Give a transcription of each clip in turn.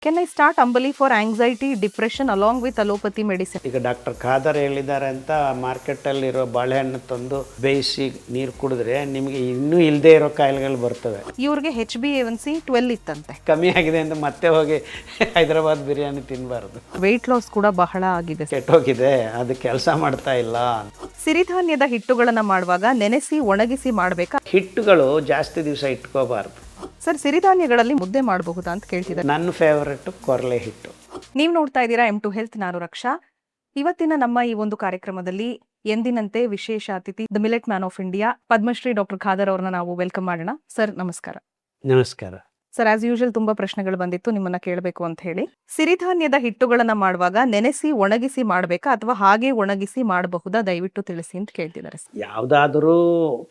Can I start Ambali for anxiety, depression along with allopathy medicine? ಈಗ doctor Khader ಹೇಳಿದ್ದಾರೆ ಅಂತ ಮಾರ್ಕೆಟಲ್ಲಿರೋ ಬಾಳೆಹಣ್ಣು ತಂದು ಬೇಯಿಸಿ ನೀರು ಕುಡಿದ್ರೆ ನಿಮಗೆ ಇನ್ನೂ ಇಲ್ಲದೆ ಇರೋ ಕಾಯಿಲೆಗಳು ಬರ್ತವೆ. ಇವ್ರಿಗೆ HbA1c 12 ಇತ್ತಂತೆ. ಕಮ್ಮಿ ಆಗಿದೆ ಅಂತ ಮತ್ತೆ ಹೋಗಿ ಹೈದರಾಬಾದ್ ಬಿರಿಯಾನಿ ತಿನ್ನಬಾರ್ದು. ವೆಯ್ಟ್ ಲಾಸ್ ಕೂಡ ಬಹಳ ಆಗಿದೆ. ಕೆಟ್ಟೋಗಿದೆ, ಅದು ಕೆಲಸ ಮಾಡ್ತಾ ಇಲ್ಲ. ಸಿರಿಧಾನ್ಯದ ಹಿಟ್ಟುಗಳನ್ನು ಮಾಡುವಾಗ ನೆನೆಸಿ ಒಣಗಿಸಿ ಮಾಡಬೇಕಾ? ಹಿಟ್ಟುಗಳು ಜಾಸ್ತಿ ದಿವಸ ಇಟ್ಕೋಬಾರ್ದು. ಸರ್, ಸಿರಿಧಾನ್ಯಗಳಲ್ಲಿ ಮುದ್ದೆ ಮಾಡಬಹುದಾ ಅಂತ ಕೇಳ್ತಿದ್ದಾರೆ. ನನ್ನ ಫೇವರೆಟ್ ಕೊರಲೆ ಹಿಟ್ಟು. ನೀವು ನೋಡ್ತಾ ಇದ್ದೀರಾ M2 Health, ನಾನು ರಕ್ಷಾ. ಇವತ್ತಿನ ನಮ್ಮ ಈ ಒಂದು ಕಾರ್ಯಕ್ರಮದಲ್ಲಿ ಎಂದಿನಂತೆ ವಿಶೇಷ ಅತಿಥಿ the millet man of India Padma Shri doctor Khader ಅವ್ರನ್ನ ನಾವು ವೆಲ್ಕಮ್ ಮಾಡೋಣ. ಸರ್, ನಮಸ್ಕಾರ. ನಮಸ್ಕಾರ ಸರ್, ಆಸ್ ಯೂಶುವಲ್ ತುಂಬಾ ಪ್ರಶ್ನೆಗಳು ಬಂದಿತ್ತು, ನಿಮ್ಮನ್ನ ಕೇಳಬೇಕು ಅಂತ ಹೇಳಿ. ಸಿರಿಧಾನ್ಯದ ಹಿಟ್ಟುಗಳನ್ನ ಮಾಡುವಾಗ ನೆನೆಸಿ ಒಣಗಿಸಿ ಮಾಡಬೇಕಾ ಅಥವಾ ಹಾಗೆ ಒಣಗಿಸಿ ಮಾಡಬಹುದಾ, ದಯವಿಟ್ಟು ತಿಳಿಸಿ ಅಂತ ಕೇಳ್ತಿದ್ದಾರೆ. ಯಾವುದಾದ್ರೂ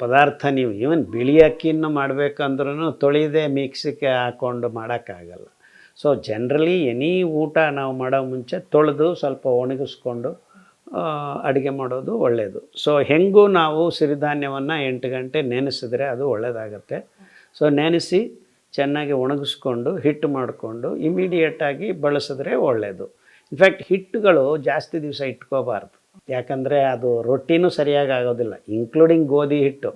ಪದಾರ್ಥ ನೀವು ಈವನ್ ಬಿಳಿ ಅಕ್ಕಿಯನ್ನು ಮಾಡಬೇಕಂದ್ರೂ ತೊಳೆಯದೆ ಮಿಕ್ಸಿಗೆ ಹಾಕ್ಕೊಂಡು ಮಾಡೋಕ್ಕಾಗಲ್ಲ. ಸೊ ಜನರಲಿ ಎನಿ ಊಟ ನಾವು ಮಾಡೋ ಮುಂಚೆ ತೊಳೆದು ಸ್ವಲ್ಪ ಒಣಗಿಸ್ಕೊಂಡು ಅಡುಗೆ ಮಾಡೋದು ಒಳ್ಳೆಯದು. ಸೊ ಹೆಂಗೂ ನಾವು ಸಿರಿಧಾನ್ಯವನ್ನು 8 ಗಂಟೆ ನೆನೆಸಿದ್ರೆ ಅದು ಒಳ್ಳೆಯದಾಗತ್ತೆ. ಸೊ ನೆನೆಸಿ ಚೆನ್ನಾಗಿ ಒಣಗಿಸ್ಕೊಂಡು ಹಿಟ್ಟು ಮಾಡಿಕೊಂಡು ಇಮಿಡಿಯೇಟಾಗಿ ಬಳಸಿದ್ರೆ ಒಳ್ಳೆಯದು. ಇನ್ಫ್ಯಾಕ್ಟ್ ಹಿಟ್ಟುಗಳು ಜಾಸ್ತಿ ದಿವಸ ಇಟ್ಕೋಬಾರ್ದು, ಯಾಕಂದರೆ ಅದು ರೊಟ್ಟಿನೂ ಸರಿಯಾಗಿ ಆಗೋದಿಲ್ಲ, ಇನ್ಕ್ಲೂಡಿಂಗ್ ಗೋಧಿ ಹಿಟ್ಟು.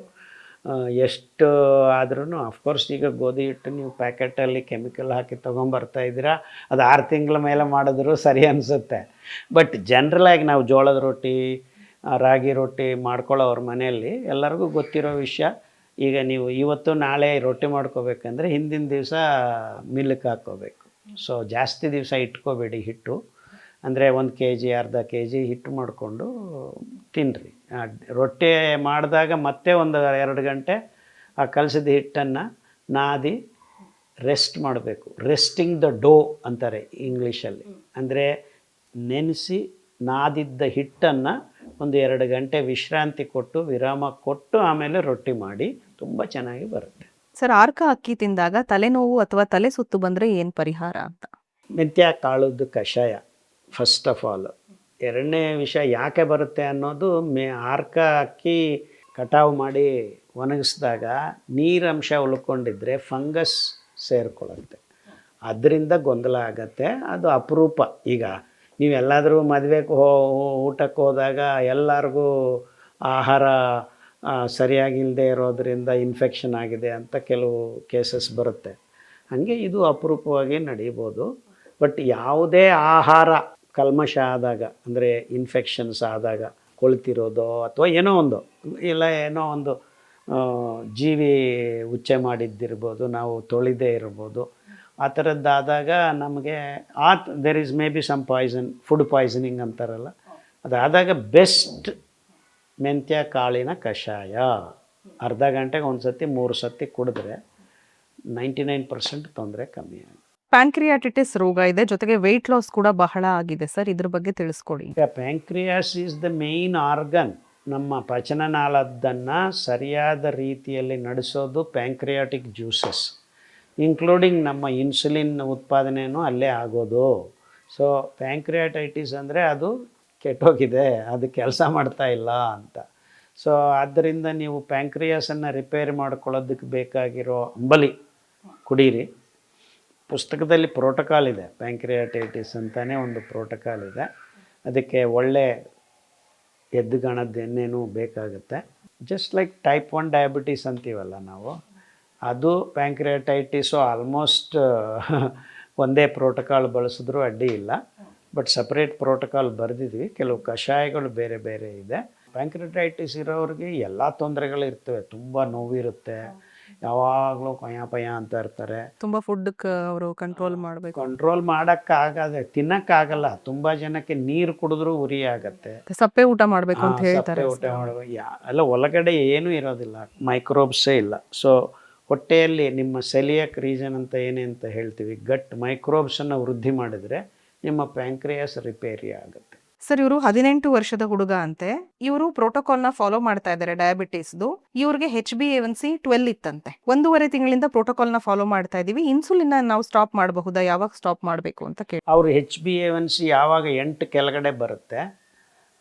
ಎಷ್ಟು ಆದ್ರೂ ಅಫ್ಕೋರ್ಸ್ ಈಗ ಗೋಧಿ ಹಿಟ್ಟು ನೀವು ಪ್ಯಾಕೆಟಲ್ಲಿ ಕೆಮಿಕಲ್ ಹಾಕಿ ತೊಗೊಂಬರ್ತಾ ಇದ್ದೀರಾ, ಅದು 6 ತಿಂಗಳ ಮೇಲೆ ಮಾಡಿದ್ರು ಸರಿ ಅನಿಸುತ್ತೆ. ಬಟ್ ಜನ್ರಲಾಗಿ ನಾವು ಜೋಳದ ರೊಟ್ಟಿ, ರಾಗಿ ರೊಟ್ಟಿ ಮಾಡ್ಕೊಳ್ಳೋವ್ರ ಮನೆಯಲ್ಲಿ ಎಲ್ಲರಿಗೂ ಗೊತ್ತಿರೋ ವಿಷಯ. ಈಗ ನೀವು ಇವತ್ತು ನಾಳೆ ರೊಟ್ಟಿ ಮಾಡ್ಕೋಬೇಕಂದ್ರೆ ಹಿಂದಿನ ದಿವಸ ಮಿಲ್ಲಕ್ಕೆ ಹಾಕ್ಕೋಬೇಕು. ಸೊ ಜಾಸ್ತಿ ದಿವಸ ಇಟ್ಕೋಬೇಡಿ ಹಿಟ್ಟು. ಅಂದರೆ 1 kg ಅರ್ಧ kg ಹಿಟ್ಟು ಮಾಡಿಕೊಂಡು ತಿನ್ನಿರಿ. ರೊಟ್ಟಿ ಮಾಡಿದಾಗ ಮತ್ತೆ ಒಂದು 2 ಗಂಟೆ ಆ ಕಲಸಿದ ಹಿಟ್ಟನ್ನು ನಾದಿ ರೆಸ್ಟ್ ಮಾಡಬೇಕು. ರೆಸ್ಟಿಂಗ್ ದ ಡೋ ಅಂತಾರೆ ಇಂಗ್ಲೀಷಲ್ಲಿ. ಅಂದರೆ ನೆನೆಸಿ ನಾದಿದ್ದ ಹಿಟ್ಟನ್ನು ಒಂದು 2 ಗಂಟೆ ವಿಶ್ರಾಂತಿ ಕೊಟ್ಟು ವಿರಾಮ ಕೊಟ್ಟು ಆಮೇಲೆ ರೊಟ್ಟಿ ಮಾಡಿ, ತುಂಬ ಚೆನ್ನಾಗಿ ಬರುತ್ತೆ. ಸರ್, ಆರ್ಕ ಅಕ್ಕಿ ತಿಂದಾಗ ತಲೆನೋವು ಅಥವಾ ತಲೆ ಸುತ್ತು ಬಂದರೆ ಏನು ಪರಿಹಾರ ಅಂತ? ಮೆಂತ್ಯ ಕಾಳುದ್ದು ಕಷಾಯ ಫಸ್ಟ್ ಆಫ್ ಆಲ್. ಎರಡನೇ ವಿಷಯ ಯಾಕೆ ಬರುತ್ತೆ ಅನ್ನೋದು, ಆರ್ಕ ಅಕ್ಕಿ ಕಟಾವು ಮಾಡಿ ಒಣಗಿಸಿದಾಗ ನೀರಂಶ ಉಳ್ಕೊಂಡಿದ್ರೆ ಫಂಗಸ್ ಸೇರಿಕೊಳ್ಳುತ್ತೆ, ಅದರಿಂದ ಗೊಂದಲ ಆಗತ್ತೆ. ಅದು ಅಪರೂಪ. ಈಗ ನೀವೆಲ್ಲಾದರೂ ಮದುವೆಗೆ ಊಟಕ್ಕೆ ಹೋದಾಗ ಎಲ್ಲರಿಗೂ ಆಹಾರ ಸರಿಯಾಗಿಲ್ಲದೆ ಇರೋದರಿಂದ ಇನ್ಫೆಕ್ಷನ್ ಆಗಿದೆ ಅಂತ ಕೆಲವು ಕೇಸಸ್ ಬರುತ್ತೆ. ಹಾಗೆ ಇದು ಅಪರೂಪವಾಗಿ ನಡೀಬೋದು. ಬಟ್ ಯಾವುದೇ ಆಹಾರ ಕಲ್ಮಶ ಆದಾಗ, ಅಂದರೆ ಇನ್ಫೆಕ್ಷನ್ಸ್ ಆದಾಗ, ಕೊಳ್ತಿರೋದು ಅಥವಾ ಏನೋ ಒಂದು ಜೀವಿ ಉಚ್ಚೆ ಮಾಡಿದ್ದಿರ್ಬೋದು, ನಾವು ತೊಳಿದೇ ಇರ್ಬೋದು, ಆ ಥರದ್ದಾದಾಗ ನಮಗೆ there is may be some poison, food poisoning ಅಂತಾರಲ್ಲ, ಅದಾದಾಗ ಬೆಸ್ಟ್ ಮೆಂತ್ಯ ಕಾಳಿನ ಕಷಾಯ ಅರ್ಧ ಗಂಟೆಗೆ 1 ಸತಿ 3 ಸತಿ ಕುಡಿದ್ರೆ 99% ತೊಂದರೆ ಕಮ್ಮಿ ಆಗುತ್ತೆ. ಪ್ಯಾಂಕ್ರಿಯಾಟಿಟಿಸ್ ರೋಗ ಇದೆ, ಜೊತೆಗೆ ವೆಯ್ಟ್ ಲಾಸ್ ಕೂಡ ಬಹಳ ಆಗಿದೆ ಸರ್, ಇದ್ರ ಬಗ್ಗೆ ತಿಳಿಸ್ಕೊಡಿ. ಈಗ pancreas is the main organ. ನಮ್ಮ ಪಚನನಾಳದನ್ನು ಸರಿಯಾದ ರೀತಿಯಲ್ಲಿ ನಡೆಸೋದು ಪ್ಯಾಂಕ್ರಿಯಾಟಿಕ್ ಜ್ಯೂಸಸ್, ಇನ್ಕ್ಲೂಡಿಂಗ್ ನಮ್ಮ ಇನ್ಸುಲಿನ್ ಉತ್ಪಾದನೆಯೂ ಅಲ್ಲೇ ಆಗೋದು. ಸೊ ಪ್ಯಾಂಕ್ರಿಯಾಟೈಟಿಸ್ ಅಂದರೆ ಅದು ಕೆಟ್ಟೋಗಿದೆ, ಅದು ಕೆಲಸ ಮಾಡ್ತಾ ಇಲ್ಲ ಅಂತ. ಸೊ ಆದ್ದರಿಂದ ನೀವು ಪ್ಯಾಂಕ್ರಿಯಾಸನ್ನು ರಿಪೇರಿ ಮಾಡ್ಕೊಳ್ಳೋದಕ್ಕೆ ಬೇಕಾಗಿರೋ ಅಂಬಲಿ ಕುಡೀರಿ. ಪುಸ್ತಕದಲ್ಲಿ ಪ್ರೋಟೋಕಾಲ್ ಇದೆ, ಪ್ಯಾಂಕ್ರಿಯಾಟೈಟಿಸ್ ಅಂತಲೇ ಒಂದು ಪ್ರೋಟೋಕಾಲ್ ಇದೆ. ಅದಕ್ಕೆ ಒಳ್ಳೆ ಎದ್ದುಗಾಣದ ಎಣ್ಣೆನೂ ಬೇಕಾಗುತ್ತೆ. ಜಸ್ಟ್ ಲೈಕ್ ಟೈಪ್ 1 ಡಯಾಬಿಟೀಸ್ ಅಂತೀವಲ್ಲ ನಾವು, ಅದು ಪ್ಯಾಂಕ್ರಿಯಾಟೈಟಿಸು ಆಲ್ಮೋಸ್ಟ್ ಒಂದೇ ಪ್ರೋಟೋಕಾಲ್ ಬಳಸಿದ್ರೂ ಅಡ್ಡಿ ಇಲ್ಲ. ಬಟ್ ಸಪ್ರೇಟ್ ಪ್ರೋಟೋಕಾಲ್ ಬರೆದಿದ್ವಿ. ಕೆಲವು ಕಷಾಯಗಳು ಬೇರೆ ಬೇರೆ ಇದೆ. ಪ್ಯಾಂಕ್ರಿಯಾಟೈಟಿಸ್ ಇರೋರಿಗೆ ಎಲ್ಲ ತೊಂದರೆಗಳು ಇರ್ತವೆ. ತುಂಬ ನೋವಿರುತ್ತೆ, ಯಾವಾಗಲೂ ಪಯ ಅಂತ ಇರ್ತಾರೆ. ತುಂಬ ಫುಡ್ಗೆ ಅವರು ಕಂಟ್ರೋಲ್ ಮಾಡಬೇಕು. ಕಂಟ್ರೋಲ್ ಮಾಡೋಕ್ಕಾಗದೆ, ತಿನ್ನೋಕ್ಕಾಗಲ್ಲ. ತುಂಬ ಜನಕ್ಕೆ ನೀರು ಕುಡಿದ್ರೂ ಉರಿ ಆಗುತ್ತೆ. ಸಪ್ಪೆ ಊಟ ಮಾಡಬೇಕು ಅಂತ ಹೇಳ್ತಾರೆ. ಸಪ್ಪೆ ಊಟ ಮಾಡಬೇಕು. ಅಲ್ಲ, ಒಳಗಡೆ ಏನೂ ಇರೋದಿಲ್ಲ, ಮೈಕ್ರೋಬ್ಸೇ ಇಲ್ಲ. ಸೊ ಹೊಟ್ಟೆಯಲ್ಲಿ ನಿಮ್ಮ ಸೆಲಿಯಕ್ ರೀಜನ್ ಅಂತ ಅಂತ ಹೇಳ್ತೀವಿ, ಗಟ್ ಮೈಕ್ರೋಬ್ಸನ್ನು ವೃದ್ಧಿ ಮಾಡಿದರೆ ನಿಮ್ಮ ಪ್ಯಾಂಕ್ರಿಯಾಸ್ ರಿಪೇರಿ ಆಗುತ್ತೆ. ಸರ್, ಇವರು 18 ವರ್ಷದ ಹುಡುಗ ಅಂತೆ. ಇವರು ಪ್ರೋಟೋಕಾಲ್ನ ಫಾಲೋ ಮಾಡ್ತಾ ಇದ್ದಾರೆ ಡಯಾಬಿಟೀಸ್ದು. ಇವ್ರಿಗೆ HbA1c 12 ಇತ್ತಂತೆ. 1.5 ತಿಂಗಳಿಂದ ಪ್ರೋಟೋಕಾಲ್ನ ಫಾಲೋ ಮಾಡ್ತಾ ಇದೀವಿ. ಇನ್ಸುಲಿನ್ ನಾವು ಸ್ಟಾಪ್ ಮಾಡಬಹುದಾ, ಯಾವಾಗ ಸ್ಟಾಪ್ ಮಾಡಬೇಕು ಅಂತ ಕೇಳಿ. ಅವ್ರು HbA1c ಯಾವಾಗ 8 ಕೆಳಗಡೆ ಬರುತ್ತೆ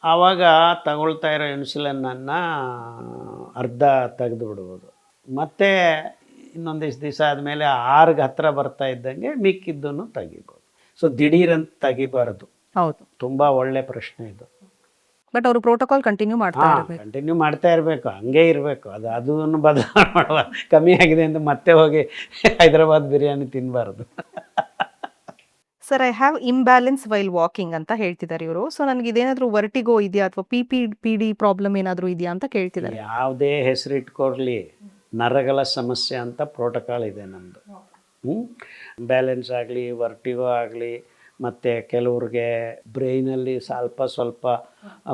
ಆವಾಗ ತಗೊಳ್ತಾ ಇರೋ ಇನ್ಸುಲಿನನ್ನು ಅರ್ಧ ತೆಗೆದು ಬಿಡ್ಬೋದು. ಮತ್ತು ಇನ್ನೊಂದಿಷ್ಟು ದಿವಸ ಆದಮೇಲೆ 6ಗೆ ಹತ್ತಿರ ಬರ್ತಾ ಇದ್ದಂಗೆ ಮಿಕ್ಕಿದ್ದನ್ನು ತೆಗಿಬೋದು. ಸೊ ದಿಢೀರಂತ ತೆಗಿಬಾರದು. ಹೌದು. ತುಂಬ ಒಳ್ಳೆ ಪ್ರಶ್ನೆ ಇದು. ಬಟ್ ಅವರು ಪ್ರೋಟೋಕಾಲ್ ಕಂಟಿನ್ಯೂ ಮಾಡ್ತಾ ಇರಬೇಕು. ಕಂಟಿನ್ಯೂ ಮಾಡ್ತಾ ಇರಬೇಕು, ಹಂಗೆ ಇರಬೇಕು. ಅದನ್ನು ಬದಲಾವಣೆ ಮಾಡುವ, ಕಮ್ಮಿ ಆಗಿದೆ ಅಂತ ಮತ್ತೆ ಹೋಗಿ ಹೈದರಾಬಾದ್ ಬಿರಿಯಾನಿ ತಿನ್ನಬಾರ್ದು. Sir, I have imbalance while walking ಅಂತ ಹೇಳ್ತಿದ್ದಾರೆ ಇವರು. ಸೊ ನನಗೆ ಇದೇನಾದರೂ ವರ್ಟಿಗೋ ಇದೆಯಾ ಅಥವಾ PPD ಪ್ರಾಬ್ಲಮ್ ಏನಾದರೂ ಇದೆಯಾ ಅಂತ ಕೇಳ್ತಿದ್ದಾರೆ. ಯಾವುದೇ ಹೆಸರಿಟ್ಕೊಡ್ಲಿ, ನರಗಳ ಸಮಸ್ಯೆ ಅಂತ ಪ್ರೋಟೋಕಾಲ್ ಇದೆ ನಮ್ಮದು. ಬ್ಯಾಲೆನ್ಸ್ ಆಗಲಿ, ವರ್ಟಿಗೋ ಆಗಲಿ, ಮತ್ತು ಕೆಲವ್ರಿಗೆ ಬ್ರೈನಲ್ಲಿ ಸ್ವಲ್ಪ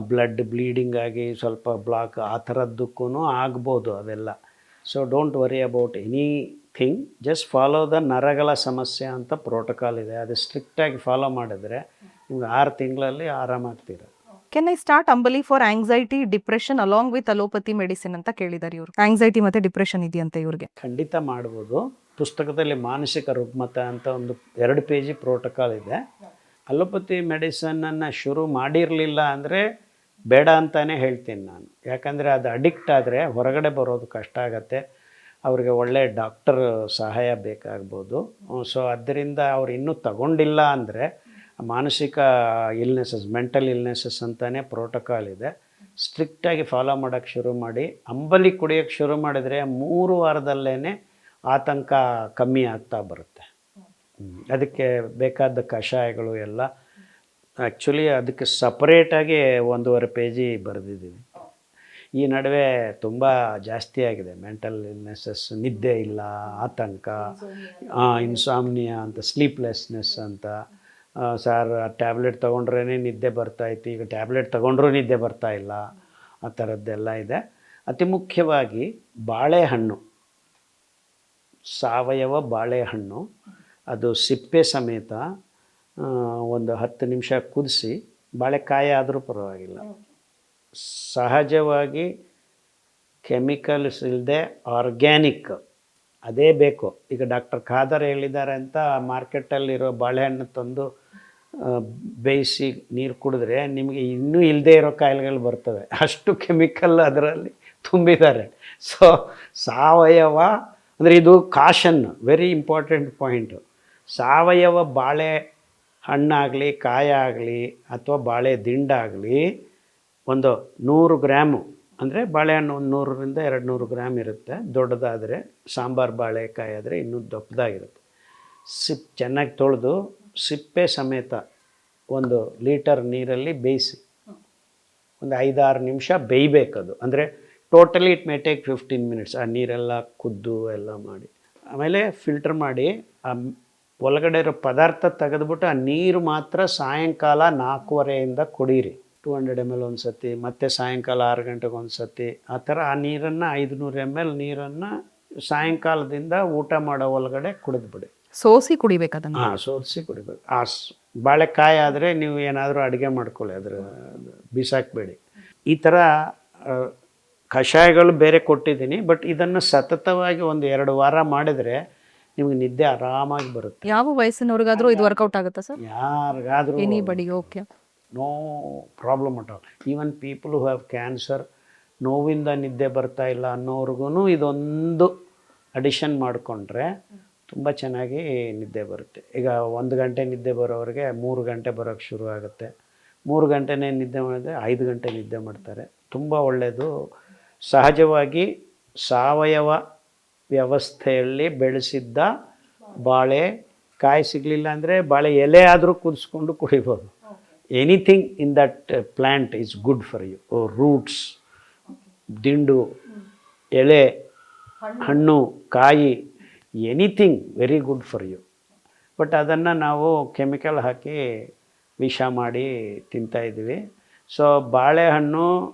ಬ್ಲಡ್ ಬ್ಲೀಡಿಂಗ್ ಆಗಿ ಸ್ವಲ್ಪ ಬ್ಲಾಕ್ ಆ ಥರದ್ದಕ್ಕೂ ಆಗ್ಬೋದು ಅದೆಲ್ಲ. So don't worry about anything, just follow the ನರಗಳ ಸಮಸ್ಯೆ ಅಂತ ಪ್ರೋಟೋಕಾಲ್ ಇದೆ. ಅದು ಸ್ಟ್ರಿಕ್ಟಾಗಿ ಫಾಲೋ ಮಾಡಿದ್ರೆ ನಿಮ್ಗೆ 6 ತಿಂಗಳಲ್ಲಿ ಆರಾಮಾಗ್ತೀರ. ಕೆನ್ ಐ ಸ್ಟಾರ್ಟ್ ಅಂಬಲಿ for anxiety depression along with allopathy medicine ಅಂತ ಕೇಳಿದ್ದಾರೆ ಇವರು. ಆಂಗ್ಸೈಟಿ ಮತ್ತು ಡಿಪ್ರೆಷನ್ ಇದೆಯಂತೆ ಇವ್ರಿಗೆ. ಖಂಡಿತ ಮಾಡ್ಬೋದು. ಪುಸ್ತಕದಲ್ಲಿ ಮಾನಸಿಕ ರುಗ್ಮತ ಅಂತ ಒಂದು 2 ಪೇಜಿ ಪ್ರೋಟೋಕಾಲ್ ಇದೆ. ಅಲೋಪತಿ ಮೆಡಿಸನನ್ನು ಶುರು ಮಾಡಿರಲಿಲ್ಲ ಅಂದರೆ ಬೇಡ ಅಂತಲೇ ಹೇಳ್ತೀನಿ ನಾನು. ಯಾಕಂದರೆ ಅದು ಅಡಿಕ್ಟ್ ಆದರೆ ಹೊರಗಡೆ ಬರೋದು ಕಷ್ಟ ಆಗುತ್ತೆ, ಅವ್ರಿಗೆ ಒಳ್ಳೆ ಡಾಕ್ಟರ್ ಸಹಾಯ ಬೇಕಾಗ್ಬೋದು. ಸೊ ಅದರಿಂದ ಅವ್ರು ಇನ್ನೂ ತಗೊಂಡಿಲ್ಲ ಅಂದರೆ ಮಾನಸಿಕ ಇಲ್ನೆಸಸ್, ಮೆಂಟಲ್ ಇಲ್ನೆಸಸ್ ಅಂತಲೇ ಪ್ರೋಟೋಕಾಲ್ ಇದೆ. ಸ್ಟ್ರಿಕ್ಟಾಗಿ ಫಾಲೋ ಮಾಡೋಕ್ಕೆ ಶುರು ಮಾಡಿ. ಅಂಬಲಿ ಕುಡಿಯೋಕ್ಕೆ ಶುರು ಮಾಡಿದರೆ 3 ವಾರದಲ್ಲೇ ಆತಂಕ ಕಮ್ಮಿ ಆಗ್ತಾ ಬರುತ್ತೆ. ಅದಕ್ಕೆ ಬೇಕಾದ ಕಷಾಯಗಳು ಎಲ್ಲ ಆ್ಯಕ್ಚುಲಿ ಅದಕ್ಕೆ ಸಪ್ರೇಟಾಗಿ 1.5 ಪೇಜಿ ಬರೆದಿದ್ದೀವಿ. ಈ ನಡುವೆ ತುಂಬ ಜಾಸ್ತಿ ಆಗಿದೆ ಮೆಂಟಲ್ ಇಲ್ನೆಸಸ್, ನಿದ್ದೆ ಇಲ್ಲ, ಆತಂಕ, ಇನ್ಸಾಮ್ನಿಯಾ ಅಂತ, ಸ್ಲೀಪ್ಲೆಸ್ನೆಸ್ ಅಂತ. ಸರ್ ಟ್ಯಾಬ್ಲೆಟ್ ತೊಗೊಂಡ್ರೇ ನಿದ್ದೆ ಬರ್ತಾಯಿತ್ತು, ಈಗ ಟ್ಯಾಬ್ಲೆಟ್ ತೊಗೊಂಡ್ರೂ ನಿದ್ದೆ ಬರ್ತಾಯಿಲ್ಲ, ಆ ಥರದ್ದೆಲ್ಲ ಇದೆ. ಅತಿ ಮುಖ್ಯವಾಗಿ ಬಾಳೆಹಣ್ಣು, ಸಾವಯವ ಬಾಳೆಹಣ್ಣು, ಅದು ಸಿಪ್ಪೆ ಸಮೇತ ಒಂದು 10 ನಿಮಿಷ ಕುದಿಸಿ, ಬಾಳೆಕಾಯಿ ಆದರೂ ಪರವಾಗಿಲ್ಲ, ಸಹಜವಾಗಿ ಕೆಮಿಕಲ್ಸ್ ಇಲ್ಲದೆ ಆರ್ಗ್ಯಾನಿಕ್ ಅದೇ ಬೇಕು. ಈಗ ಡಾಕ್ಟರ್ ಖಾದರ್ ಹೇಳಿದ್ದಾರೆ ಅಂತ ಮಾರ್ಕೆಟಲ್ಲಿರೋ ಬಾಳೆಹಣ್ಣು ತಂದು ಬೇಯಿಸಿ ನೀರು ಕುಡಿದ್ರೆ ನಿಮಗೆ ಇನ್ನೂ ಇಲ್ಲದೇ ಇರೋ ಕಾಯಿಲೆಗಳು ಬರ್ತವೆ, ಅಷ್ಟು ಕೆಮಿಕಲ್ ಅದರಲ್ಲಿ ತುಂಬಿದ್ದಾರೆ. ಸೊ ಸಾವಯವ ಅಂದರೆ ಇದು ಕಾಷನ್, ವೆರಿ ಇಂಪಾರ್ಟೆಂಟ್ ಪಾಯಿಂಟು. ಸಾವಯವ ಬಾಳೆ ಹಣ್ಣಾಗಲಿ, ಕಾಯಾಗಲಿ ಅಥವಾ ಬಾಳೆ ದಿಂಡಾಗಲಿ ಒಂದು 100 ಗ್ರಾಮು, ಅಂದರೆ ಬಾಳೆಹಣ್ಣು ಒಂದು 100ರಿಂದ 200 ಗ್ರಾಮ್ ಇರುತ್ತೆ. ದೊಡ್ಡದಾದರೆ ಸಾಂಬಾರು ಬಾಳೆಕಾಯಿ ಆದರೆ ಇನ್ನೂ ದೊಡ್ಡದಾಗಿರುತ್ತೆ. ಚೆನ್ನಾಗಿ ತೊಳೆದು ಸಿಪ್ಪೆ ಸಮೇತ 1 ಲೀಟರ್ ನೀರಲ್ಲಿ ಬೇಯಿಸಿ ಒಂದು 5-6 ನಿಮಿಷ ಬೇಯಬೇಕದು. ಅಂದರೆ totally it may take 15 minutes. ಆ ನೀರೆಲ್ಲ ಕುದ್ದು ಎಲ್ಲ ಮಾಡಿ ಆಮೇಲೆ ಫಿಲ್ಟರ್ ಮಾಡಿ ಆ ಒಳಗಡೆ ಇರೋ ಪದಾರ್ಥ ತೆಗೆದುಬಿಟ್ಟು ಆ ನೀರು ಮಾತ್ರ ಸಾಯಂಕಾಲ 4:15 ಕುಡೀರಿ. 200 ml ಒಂದು ಸತಿ, ಮತ್ತು ಸಾಯಂಕಾಲ 6 ಗಂಟೆಗೆ ಒಂದು ಸತಿ, ಆ ಥರ ಆ ನೀರನ್ನು 500 ml ನೀರನ್ನು ಸಾಯಂಕಾಲದಿಂದ ಊಟ ಮಾಡೋ ಒಳಗಡೆ ಕುಡಿದ್ಬಿಡಿ. ಸೋಸಿ ಕುಡಿಬೇಕು ಅದನ್ನು. ಸೋಸಿ ಕುಡಿಬೇಕು. ಆ ಬಾಳೆಕಾಯಿ ಆದರೆ ನೀವು ಏನಾದರೂ ಅಡುಗೆ ಮಾಡ್ಕೊಳ್ಳಿ, ಅದರ ಬಿಸಾಕಬೇಡಿ. ಈ ಥರ ಕಷಾಯಗಳು ಬೇರೆ ಕೊಟ್ಟಿದ್ದೀನಿ, ಬಟ್ ಇದನ್ನು ಸತತವಾಗಿ 1-2 ವಾರ ಮಾಡಿದರೆ ನಿಮಗೆ ನಿದ್ದೆ ಆರಾಮಾಗಿ ಬರುತ್ತೆ. ಯಾವ ವಯಸ್ಸಿನವ್ರಿಗಾದ್ರೂ ಇದು ವರ್ಕೌಟ್ ಆಗುತ್ತಾ ಸರ್? ಯಾರಿಗಾದರೂ, anybody, okay, no problem at all. Even people who have cancer, ನೋವಿಂದ ನಿದ್ದೆ ಬರ್ತಾ ಇಲ್ಲ ಅನ್ನೋರ್ಗು ಇದೊಂದು ಅಡಿಷನ್ ಮಾಡಿಕೊಂಡ್ರೆ ತುಂಬ ಚೆನ್ನಾಗಿ ನಿದ್ದೆ ಬರುತ್ತೆ. ಈಗ 1 ಗಂಟೆ ನಿದ್ದೆ ಬರೋರಿಗೆ 3 ಗಂಟೆ ಬರೋಕ್ಕೆ ಶುರು ಆಗುತ್ತೆ. 3 ಗಂಟೆನೇ ನಿದ್ದೆ ಮಾಡಿದ್ರೆ 5 ಗಂಟೆ ನಿದ್ದೆ ಮಾಡ್ತಾರೆ. ತುಂಬ ಒಳ್ಳೆಯದು. ಸಹಜವಾಗಿ ಸಾವಯವ ವ್ಯವಸ್ಥೆಯಲ್ಲಿ ಬೆಳೆಸಿದ್ದ ಬಾಳೆ ಕಾಯಿ ಸಿಗಲಿಲ್ಲ ಅಂದರೆ ಬಾಳೆ ಎಲೆ ಆದರೂ ಕುದಿಸ್ಕೊಂಡು ಕುಡಿಬೋದು. Anything in that plant is good for you. Roots, ದಿಂಡು, ಎಲೆ, ಹಣ್ಣು, ಕಾಯಿ, anything very good for you. But ಅದನ್ನು ನಾವು ಕೆಮಿಕಲ್ ಹಾಕಿ ವಿಷ ಮಾಡಿ ತಿಂತಾಯಿದ್ವಿ. ಸೊ ಬಾಳೆಹಣ್ಣು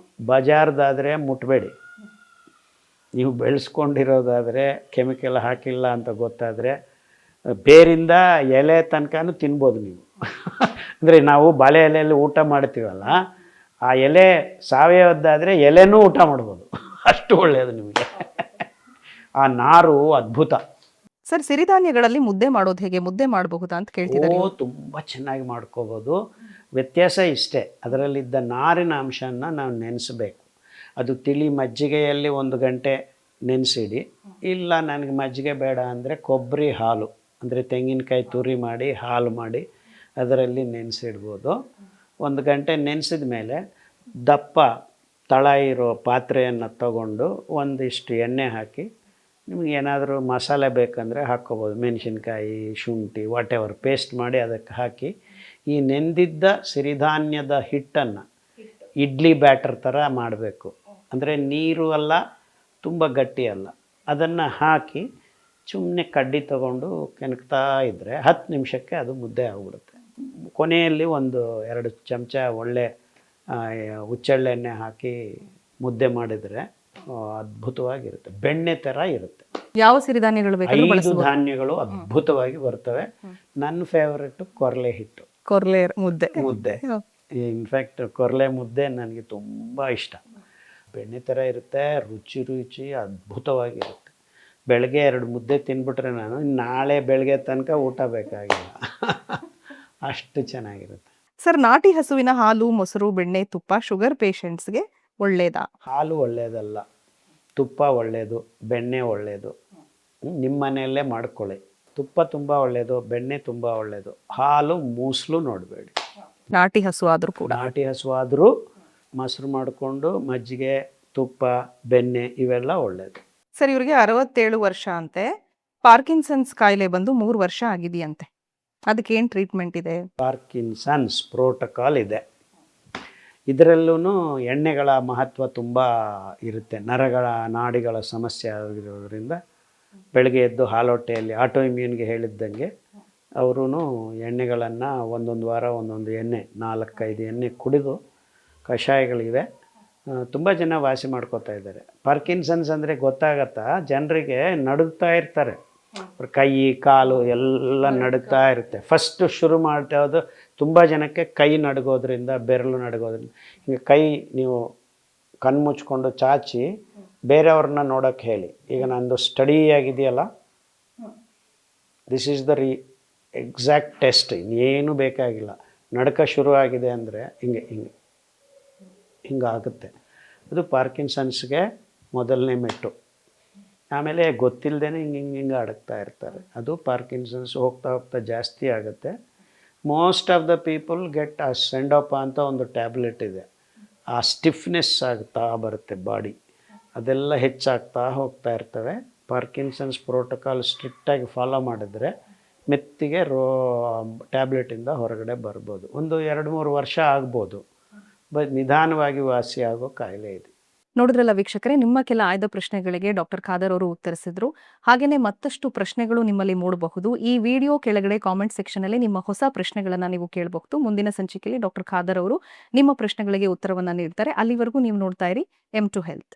ಬಜಾರ್ದಾದರೆ ಮುಟ್ಟಬೇಡಿ. ನೀವು ಬೆಳೆಸ್ಕೊಂಡಿರೋದಾದರೆ, ಕೆಮಿಕಲ್ ಹಾಕಿಲ್ಲ ಅಂತ ಗೊತ್ತಾದರೆ ಬೇರಿಂದ ಎಲೆ ತನಕನೂ ತಿನ್ಬೋದು ನೀವು. ಅಂದರೆ ನಾವು ಬಾಳೆ ಎಲೆಯಲ್ಲಿ ಊಟ ಮಾಡ್ತೀವಲ್ಲ, ಆ ಎಲೆ ಸಾವಯವದ್ದಾದರೆ ಎಲೆನೂ ಊಟ ಮಾಡ್ಬೋದು, ಅಷ್ಟು ಒಳ್ಳೆಯದು ನಿಮಗೆ. ಆ ನಾರು ಅದ್ಭುತ. ಸರ್, ಸಿರಿಧಾನ್ಯಗಳಲ್ಲಿ ಮುದ್ದೆ ಮಾಡೋದು ಹೇಗೆ? ಮುದ್ದೆ ಮಾಡಬಹುದಾ ಅಂತ ಕೇಳ್ತಿದ್ದಾರೆ. ತುಂಬ ಚೆನ್ನಾಗಿ ಮಾಡ್ಕೋಬೋದು. ವ್ಯತ್ಯಾಸ ಇಷ್ಟೇ, ಅದರಲ್ಲಿದ್ದ ನಾರಿನ ಅಂಶನ ನಾವು ನೆನೆಸಬೇಕು. ಅದು ತಿಳಿ ಮಜ್ಜಿಗೆಯಲ್ಲಿ 1 ಗಂಟೆ ನೆನೆಸಿಡಿ. ಇಲ್ಲ ನನಗೆ ಮಜ್ಜಿಗೆ ಬೇಡ ಅಂದರೆ ಕೊಬ್ಬರಿ ಹಾಲು, ಅಂದರೆ ತೆಂಗಿನಕಾಯಿ ತುರಿ ಮಾಡಿ ಹಾಲು ಮಾಡಿ ಅದರಲ್ಲಿ ನೆನೆಸಿಡ್ಬೋದು. 1 ಗಂಟೆ ನೆನೆಸಿದ ಮೇಲೆ ದಪ್ಪ ತಳ ಇರೋ ಪಾತ್ರೆಯನ್ನು ತಗೊಂಡು ಒಂದಿಷ್ಟು ಎಣ್ಣೆ ಹಾಕಿ, ನಿಮ್ಗೆ ಏನಾದರೂ ಮಸಾಲೆ ಬೇಕಂದರೆ ಹಾಕ್ಕೋಬೋದು, ಮೆಣಸಿನ್ಕಾಯಿ, ಶುಂಠಿ, ವಾಟ್ ಎವರ್ ಪೇಸ್ಟ್ ಮಾಡಿ ಅದಕ್ಕೆ ಹಾಕಿ, ಈ ನೆಂದಿದ್ದ ಸಿರಿಧಾನ್ಯದ ಹಿಟ್ಟನ್ನು ಇಡ್ಲಿ ಬ್ಯಾಟರ್ ಥರ ಮಾಡಬೇಕು. ಅಂದರೆ ನೀರು ಅಲ್ಲ, ತುಂಬ ಗಟ್ಟಿ ಅಲ್ಲ. ಅದನ್ನು ಹಾಕಿ ಸುಮ್ಮನೆ ಕಡ್ಡಿ ತಗೊಂಡು ಕೆಣಕ್ತಾ ಇದ್ದರೆ 10 ನಿಮಿಷಕ್ಕೆ ಅದು ಮುದ್ದೆ ಆಗಿಬಿಡುತ್ತೆ. ಕೊನೆಯಲ್ಲಿ 1-2 ಚಮಚ ಒಳ್ಳೆ ಹುಚ್ಚೆಳ್ಳೆಣ್ಣೆ ಹಾಕಿ ಮುದ್ದೆ ಮಾಡಿದರೆ ಅದ್ಭುತವಾಗಿರುತ್ತೆ. ಬೆಣ್ಣೆ ಥರ ಇರುತ್ತೆ. ಯಾವ ಸಿರಿಧಾನ್ಯಗಳು ಬೇಕಾದ್ರೂ 5 ಬಳಸಬಹುದು. ಧಾನ್ಯಗಳು ಅದ್ಭುತವಾಗಿ ಬರ್ತವೆ. ನನ್ನ ಫೇವರೆಟ್ ಕೊರಲೆ ಹಿಟ್ಟು ಕೊರ್ಲೆ ಮುದ್ದೆ. ಇನ್ಫ್ಯಾಕ್ಟ್ ಕೊರಲೆ ಮುದ್ದೆ ನನಗೆ ತುಂಬ ಇಷ್ಟ. ಬೆಣ್ಣೆ ಥರ ಇರುತ್ತೆ, ರುಚಿ ಅದ್ಭುತವಾಗಿರುತ್ತೆ. ಬೆಳಗ್ಗೆ 2 ಮುದ್ದೆ ತಿಂದ್ಬಿಟ್ರೆ ನಾನು ನಾಳೆ ಬೆಳಗ್ಗೆ ತನಕ ಊಟ ಬೇಕಾಗಿಲ್ಲ. ಅಷ್ಟು ಚೆನ್ನಾಗಿರುತ್ತೆ. ಸರ್, ನಾಟಿ ಹಸುವಿನ ಹಾಲು, ಮೊಸರು, ಬೆಣ್ಣೆ, ತುಪ್ಪ ಶುಗರ್ ಪೇಷಂಟ್ಸ್ಗೆ ಒಳ್ಳೇದಾ? ಹಾಲು ಒಳ್ಳೆಯದಲ್ಲ, ತುಪ್ಪ ಒಳ್ಳೆಯದು, ಬೆಣ್ಣೆ ಒಳ್ಳೆಯದು. ನಿಮ್ಮ ಮನೆಯಲ್ಲೇ ಮಾಡ್ಕೊಳ್ಳಿ. ತುಪ್ಪ ತುಂಬ ಒಳ್ಳೆಯದು, ಬೆಣ್ಣೆ ತುಂಬ ಒಳ್ಳೆಯದು. ಹಾಲು ಮೂಸಲು ನೋಡಬೇಡಿ. ನಾಟಿ ಹಸು ಆದ್ರೂ ಕೂಡ. ನಾಟಿ ಹಸು ಆದರೂ ಮೊಸರು ಮಾಡಿಕೊಂಡು ಮಜ್ಜಿಗೆ, ತುಪ್ಪ, ಬೆಣ್ಣೆ ಇವೆಲ್ಲ ಒಳ್ಳೆಯದು. ಸರ್, ಇವ್ರಿಗೆ 67 ವರ್ಷ ಅಂತೆ. ಪಾರ್ಕಿನ್ಸನ್ಸ್ ಕಾಯಿಲೆ ಬಂದು 3 ವರ್ಷ ಆಗಿದೆಯಂತೆ. ಅದಕ್ಕೇನು ಟ್ರೀಟ್ಮೆಂಟ್ ಇದೆ? ಪಾರ್ಕಿನ್ಸನ್ಸ್ ಪ್ರೋಟೋಕಾಲ್ ಇದೆ. ಇದರಲ್ಲೂ ಎಣ್ಣೆಗಳ ಮಹತ್ವ ತುಂಬ ಇರುತ್ತೆ. ನರಗಳ ನಾಡಿಗಳ ಸಮಸ್ಯೆ ಆಗಿರೋದ್ರಿಂದ ಬೆಳಗ್ಗೆ ಎದ್ದು ಹಾಲೊಟ್ಟೆಯಲ್ಲಿ ಆಟೋ ಇಮ್ಯೂನ್ಗೆ ಹೇಳಿದ್ದಂಗೆ ಅವರೂ ಎಣ್ಣೆಗಳನ್ನು ಒಂದೊಂದು ವಾರ ಒಂದೊಂದು ಎಣ್ಣೆ 4-5 ಎಣ್ಣೆ ಕುಡಿದು, ಕಷಾಯಗಳಿವೆ, ತುಂಬ ಜನ ವಾಸಿ ಮಾಡ್ಕೋತಾ ಇದ್ದಾರೆ. ಪಾರ್ಕಿನ್ಸನ್ಸ್ ಅಂದರೆ ಗೊತ್ತಾಗತ್ತಾ? ಜನರಿಗೆ ನಡುಗ್ತಾ ಇರ್ತಾರೆ, ಕೈ ಕಾಲು ಎಲ್ಲ ನಡುಗ್ತಾ ಇರುತ್ತೆ. ಫಸ್ಟು ಶುರು ಮಾಡ್ತಾ ಇರೋದು ತುಂಬ ಜನಕ್ಕೆ ಕೈ ನಡುಗೋದ್ರಿಂದ, ಬೆರಳು ನಡುಗೋದ್ರಿಂದ. ಹಿಂಗೆ ಕೈ ನೀವು ಕಣ್ಮುಚ್ಕೊಂಡು ಚಾಚಿ ಬೇರೆಯವ್ರನ್ನ ನೋಡೋಕ್ಕೆ ಹೇಳಿ. ಈಗ ನಂದು ಸ್ಟಡಿ ಆಗಿದೆಯಲ್ಲ, this is the exact test. ಇನ್ನೇನು ಬೇಕಾಗಿಲ್ಲ. ನಡ್ಕ ಶುರು ಆಗಿದೆ ಅಂದರೆ ಹಿಂಗಾಗುತ್ತೆ. ಅದು ಪಾರ್ಕಿನ್ಸನ್ಸ್ಗೆ ಮೊದಲನೇ ಮೆಟ್ಟು. ಆಮೇಲೆ ಗೊತ್ತಿಲ್ಲದೇ ಹಿಂಗೆ ಅಡಗ್ತಾ ಇರ್ತಾರೆ. ಅದು ಪಾರ್ಕಿನ್ಸನ್ಸ್ ಹೋಗ್ತಾ ಜಾಸ್ತಿ ಆಗುತ್ತೆ. Most of the people get ಆ ಸೆಂಡೋಪ ಅಂತ ಒಂದು ಟ್ಯಾಬ್ಲೆಟ್ ಇದೆ. ಆ ಸ್ಟಿಫ್ನೆಸ್ ಆಗ್ತಾ ಬರುತ್ತೆ ಬಾಡಿ, ಅದೆಲ್ಲ ಹೆಚ್ಚಾಗ್ತಾ ಹೋಗ್ತಾ ಇರ್ತವೆ. ಪಾರ್ಕಿನ್ಸನ್ಸ್ ಪ್ರೋಟೋಕಾಲ್ ಸ್ಟ್ರಿಕ್ಟಾಗಿ ಫಾಲೋ ಮಾಡಿದ್ರೆ ಮೆತ್ತಿಗೆ ಟ್ಯಾಬ್ಲೆಟಿಂದ ಹೊರಗಡೆ ಬರ್ಬೋದು. 1-2-3 ವರ್ಷ ಆಗ್ಬೋದು, ನಿಧಾನವಾಗಿ ವಾಸಿ ಆಗೋ ಕಾಯಿಲೆ ಇದೆ. ನೋಡಿದ್ರಲ್ಲ ವೀಕ್ಷಕರೇ, ನಿಮ್ಮ ಕೆಲ ಆಯ್ದ ಪ್ರಶ್ನೆಗಳಿಗೆ ಡಾಕ್ಟರ್ ಖಾದರ್ ಅವರು ಉತ್ತರಿಸಿದ್ರು. ಹಾಗೇನೆ ಮತ್ತಷ್ಟು ಪ್ರಶ್ನೆಗಳು ನಿಮ್ಮಲ್ಲಿ ಮೂಡಬಹುದು. ಈ ವಿಡಿಯೋ ಕೆಳಗಡೆ ಕಾಮೆಂಟ್ ಸೆಕ್ಷನ್ ಅಲ್ಲಿ ನಿಮ್ಮ ಹೊಸ ಪ್ರಶ್ನೆಗಳನ್ನ ನೀವು ಕೇಳಬಹುದು. ಮುಂದಿನ ಸಂಚಿಕೆಯಲ್ಲಿ ಡಾಕ್ಟರ್ ಖಾದರ್ ಅವರು ನಿಮ್ಮ ಪ್ರಶ್ನೆಗಳಿಗೆ ಉತ್ತರವನ್ನ ನೀಡ್ತಾರೆ. ಅಲ್ಲಿವರೆಗೂ ನೀವು ನೋಡ್ತಾ ಇರಿ M2 Health.